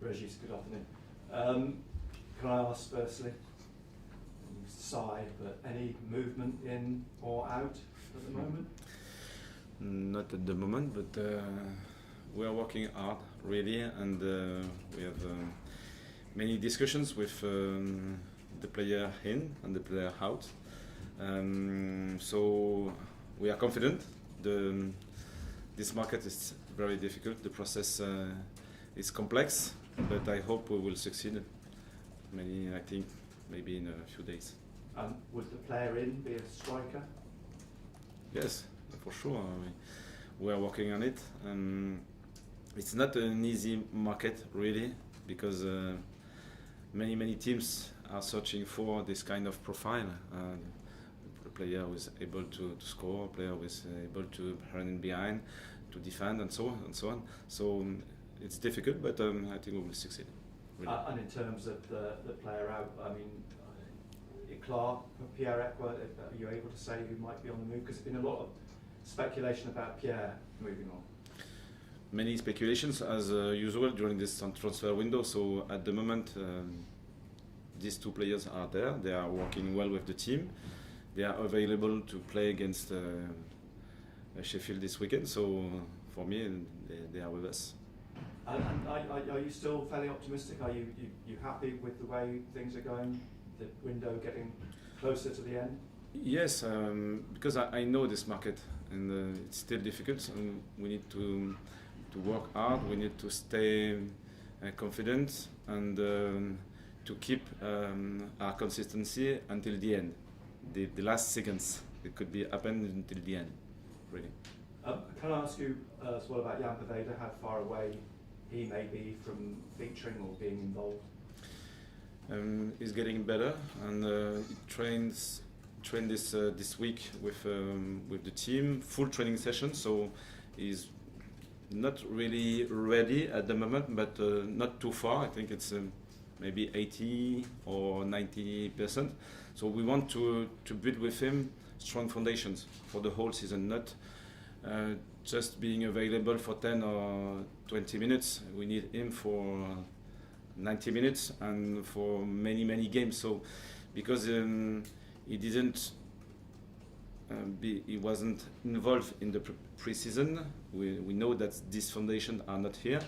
Régis, good afternoon. Can I ask firstly, side, but any movement in or out at the moment? Not at the moment, but we are working hard, really, and we have many discussions with the player in and the player out. So we are confident. This market is very difficult. The process is complex, but I hope we will succeed. I think maybe in a few days. Would the player in be a striker? Yes, for sure. We are working on it. It's not an easy market, really, because many teams are searching for this kind of profile. A player who is able to score, a player who is able to run in behind, to defend, and so on. So it's difficult, but I think we will succeed. Really. And in terms of the player out, I mean, Clark, Pierre, are you able to say who might be on the move? Because there's been a lot of speculation about Pierre moving on. Many speculations as usual during this transfer window. So at the moment, these two players are there. They are working well with the team. They are available to play against Sheffield this weekend. So for me, they are with us. And are you still fairly optimistic? Are you happy with the way things are going? The window getting closer to the end? Yes, because I know this market, and it's still difficult. And we need to work hard. We need to stay confident and to keep our consistency until the end. The last seconds, it could be happen until the end, really. Can I ask you as well about Jan Poveda, how far away he may be from featuring or being involved? He's getting better, and he trained this week with the team, full training session. So he's not really ready at the moment, but not too far. I think it's maybe 80 or 90%. So we want to build with him strong foundations for the whole season, not just being available for 10 or 20 minutes. We need him for 90 minutes and for many games. So because he didn't he wasn't involved in the pre-season, we know that these foundations are not here,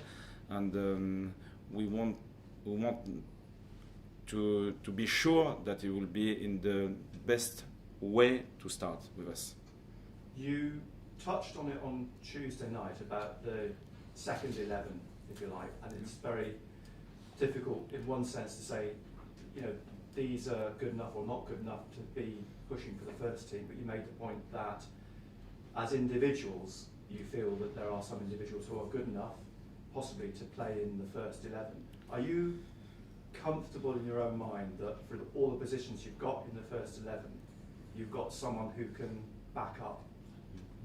and we want to be sure that he will be in the best way to start with us. You touched on it on Tuesday night about the second 11, if you like, and it's very difficult in one sense to say, you know, these are good enough or not good enough to be pushing for the first team, but you made the point that as individuals you feel that there are some individuals who are good enough possibly to play in the first 11. Are you comfortable in your own mind that for all the positions you've got in the first 11 you've got someone who can back up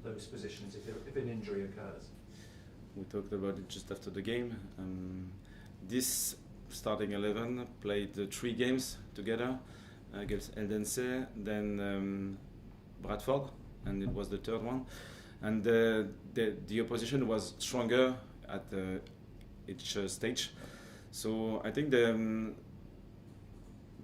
those positions if an injury occurs? We talked about it just after the game. This starting 11 played 3 games together against Eldense, then Bradford, and it was the third one. And the opposition was stronger at each stage. So I think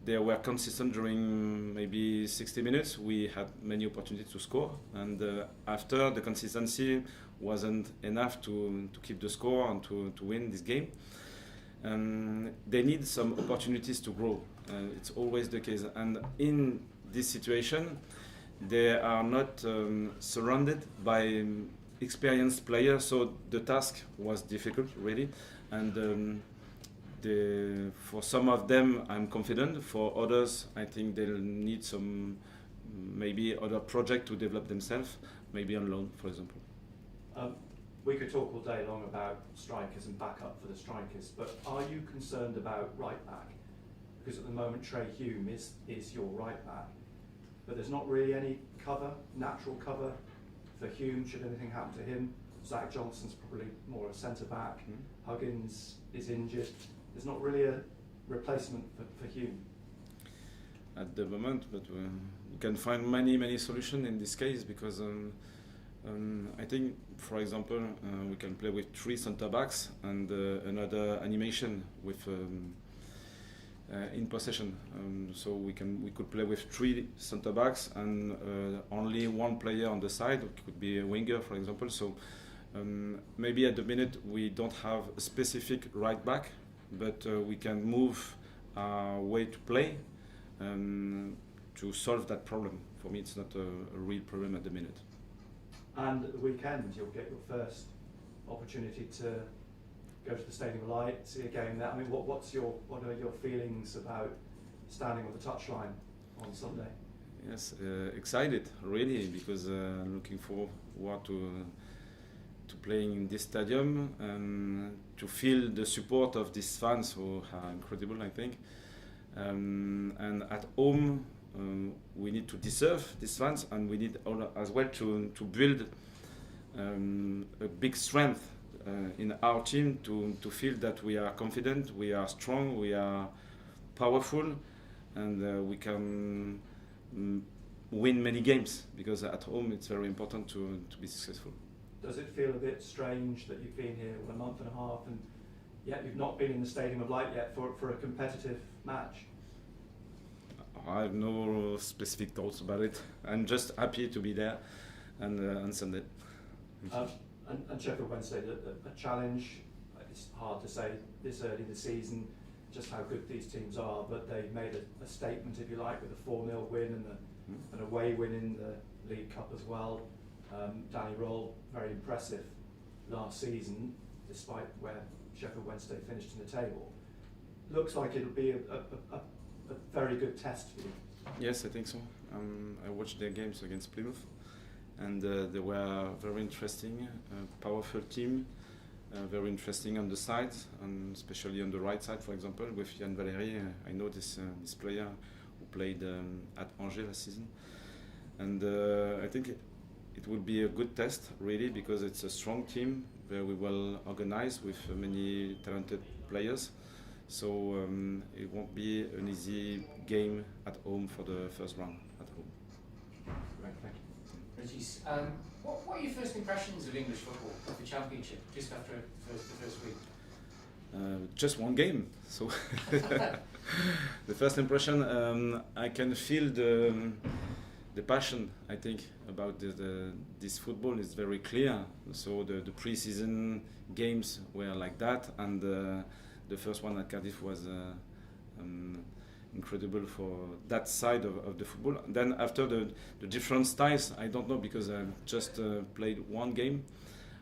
they were consistent during maybe 60 minutes. We had many opportunities to score, and after, the consistency wasn't enough to keep the score and to win this game. They need some opportunities to grow. It's always the case. And in this situation, they are not surrounded by experienced players, so the task was difficult, really. And for some of them, I'm confident. For others, I think they'll need some maybe other project to develop themselves, maybe on loan, for example. We could talk all day long about strikers and backup for the strikers, but are you concerned about right back? Because at the moment Trey Hume is your right back, but there's not really any cover, natural cover for Hume should anything happen to him. Zach Johnson's probably more a centre back. Huggins is injured. There's not really a replacement for Hume. At the moment, but we can find many solutions in this case, because I think, for example, we can play with 3 center backs and another animation with in possession. So we could play with 3 center backs and only 1 player on the side. It could be a winger, for example. So maybe at the minute we don't have a specific right back, but we can move our way to play to solve that problem. For me, it's not a real problem at the minute. And at the weekend, you'll get your first opportunity to go to the Stadium of Light, see a game there. I mean, what are your feelings about standing on the touchline on Sunday? Yes, excited really, because looking forward to playing in this stadium and to feel the support of these fans who are incredible, I think. And at home, we need to deserve these fans, and we need as well to build a big strength in our team to feel that we are confident, we are strong, we are powerful, and we can win many games, because at home it's very important to be successful. Does it feel a bit strange that you've been here for a month and a half and yet you've not been in the Stadium of Light yet for a competitive match? I have no specific thoughts about it. I'm just happy to be there and on Sunday. And Sheffield Wednesday, a challenge. It's hard to say this early in the season just how good these teams are, but they made a statement, if you like, with a 4-0 win and an away win in the League Cup as well. Danny Roll, very impressive last season, despite where Sheffield Wednesday finished in the table. Looks like it'll be a very good test for you. Yes, I think so. I watched their games against Plymouth, and they were very interesting, powerful team, very interesting on the sides, and especially on the right side, for example, with Yann Valéry. I know this player who played at Angers last season, and I think it will be a good test, really, because it's a strong team, very well organized, with many talented players. So it won't be an easy game at home for the first round at home. Great, thank you. Régis, what are your first impressions of English football, of the Championship, just after the first week? Just one game. So the first impression, I can feel the passion, I think, about this football is very clear. So the pre-season games were like that, and the first one at Cardiff was incredible for that side of the football. Then after the different styles, I don't know, because I just played one game.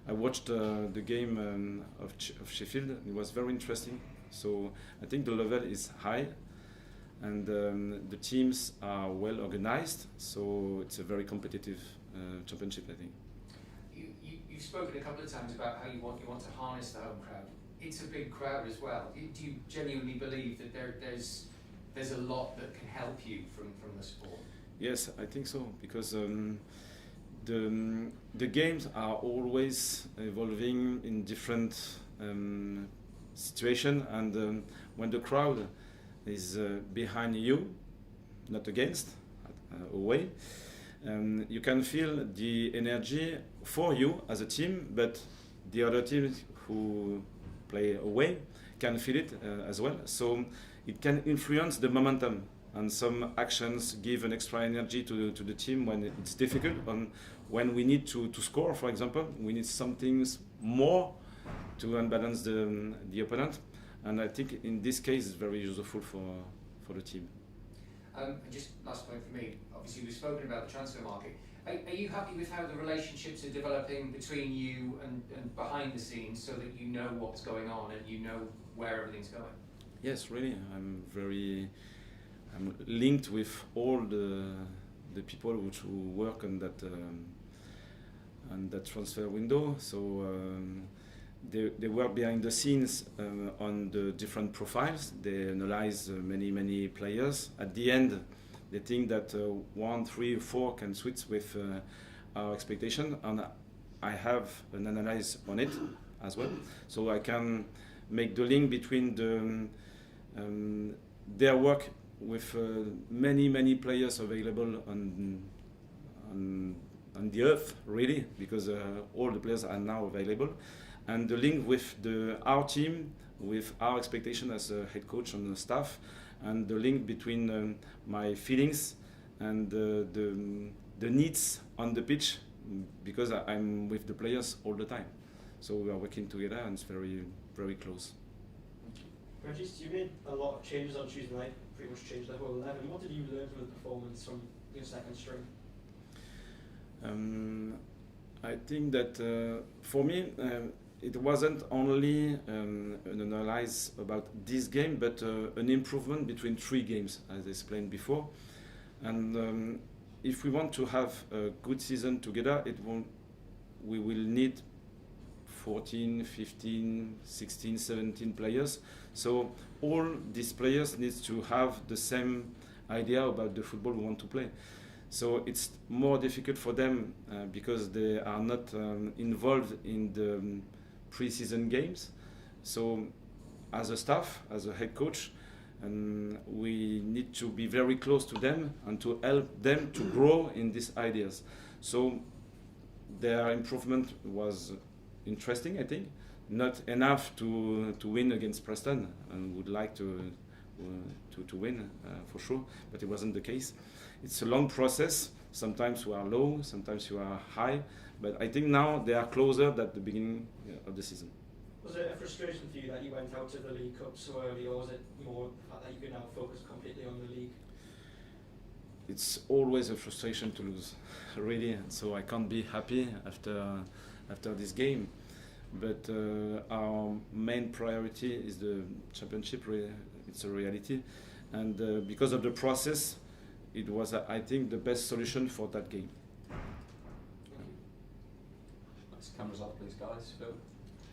I watched the game of Sheffield. It was very interesting. So I think the level is high, and the teams are well organized. So it's a very competitive championship, I think. You've spoken a couple of times about how you want to harness the home crowd. It's a big crowd as well. Do you genuinely believe that there's a lot that can help you from the sport? Yes, I think so, because the games are always evolving in different situations, and when the crowd is behind you, not against, away, you can feel the energy for you as a team, but the other teams who play away can feel it as well. So it can influence the momentum, and some actions give an extra energy to the team when it's difficult. When we need to score, for example, we need some things more to unbalance the opponent, and I think in this case it's very useful for the team. Just last point for me, obviously we've spoken about the transfer market. Are you happy with how the relationships are developing between you and behind the scenes, so that you know what's going on and you know where everything's going? Yes, really. I'm linked with all the people who work on that transfer window. So they work behind the scenes on the different profiles. They analyze many players. At the end, they think that 1, 3, 4 can switch with our expectation, and I have an analysis on it as well. So I can make the link between their work with many players available on on the earth, really, because all the players are now available. And the link with our team, with our expectation as a head coach and the staff, and the link between my feelings and the needs on the pitch, because I'm with the players all the time. So we are working together, and it's very, very close. Régis, you made a lot of changes on Tuesday night, pretty much changed the whole 11. What did you learn from the performance from your second string? I think that for me, it wasn't only an analysis about this game, but an improvement between 3 games, as I explained before. And if we want to have a good season together, we will need 14, 15, 16, 17 players. So all these players need to have the same idea about the football we want to play. So it's more difficult for them because they are not involved in the pre-season games. So as a staff, as a head coach, we need to be very close to them and to help them to grow in these ideas. So their improvement was interesting, I think. Not enough to win against Preston, and would like to win for sure, but it wasn't the case. It's a long process. Sometimes you are low, sometimes you are high, but I think now they are closer at the beginning of the season. Was it a frustration for you that you went out to the League Cup so early, or was it more the fact that you can now focus completely on the league? It's always a frustration to lose, really. So I can't be happy after this game. But our main priority is the championship. It's a reality, and because of the process, it was, I think, the best solution for that game. Let's cameras off, please, guys. Phil.